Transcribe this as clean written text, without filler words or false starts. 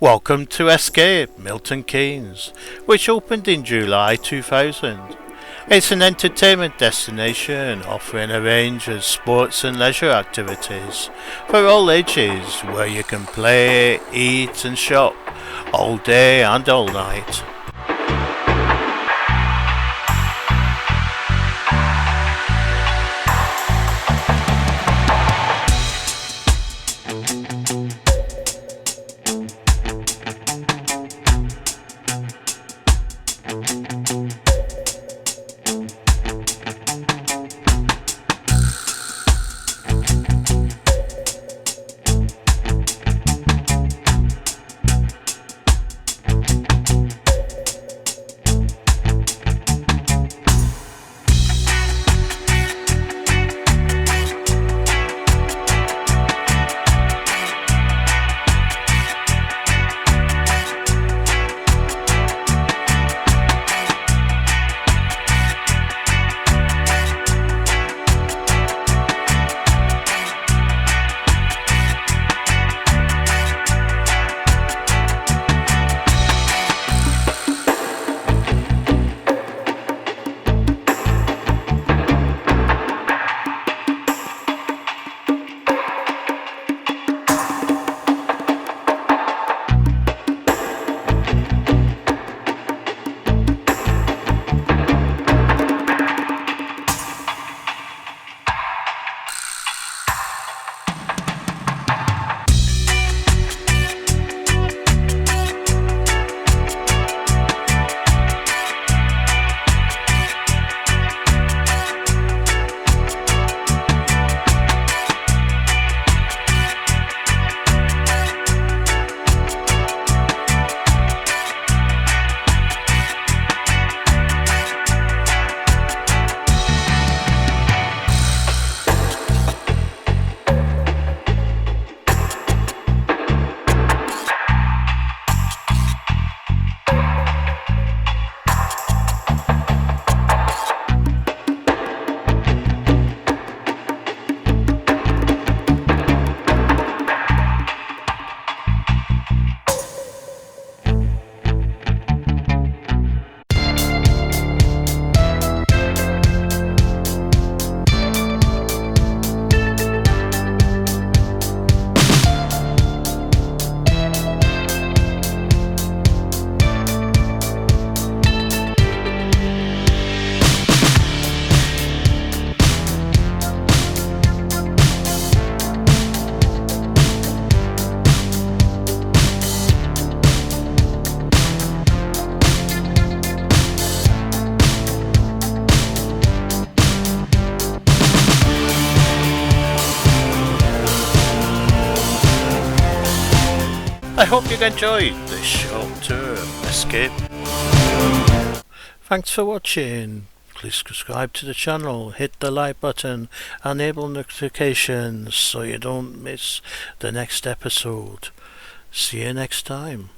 Welcome to Escape Milton Keynes, which opened in July 2000. It's an entertainment destination offering a range of sports and leisure activities for all ages where you can play, eat and shop all day and all night. I hope you enjoyed this short tour of Escape. Thanks for watching. Please subscribe to the channel, hit the like button, enable notifications so you don't miss the next episode. See you next time.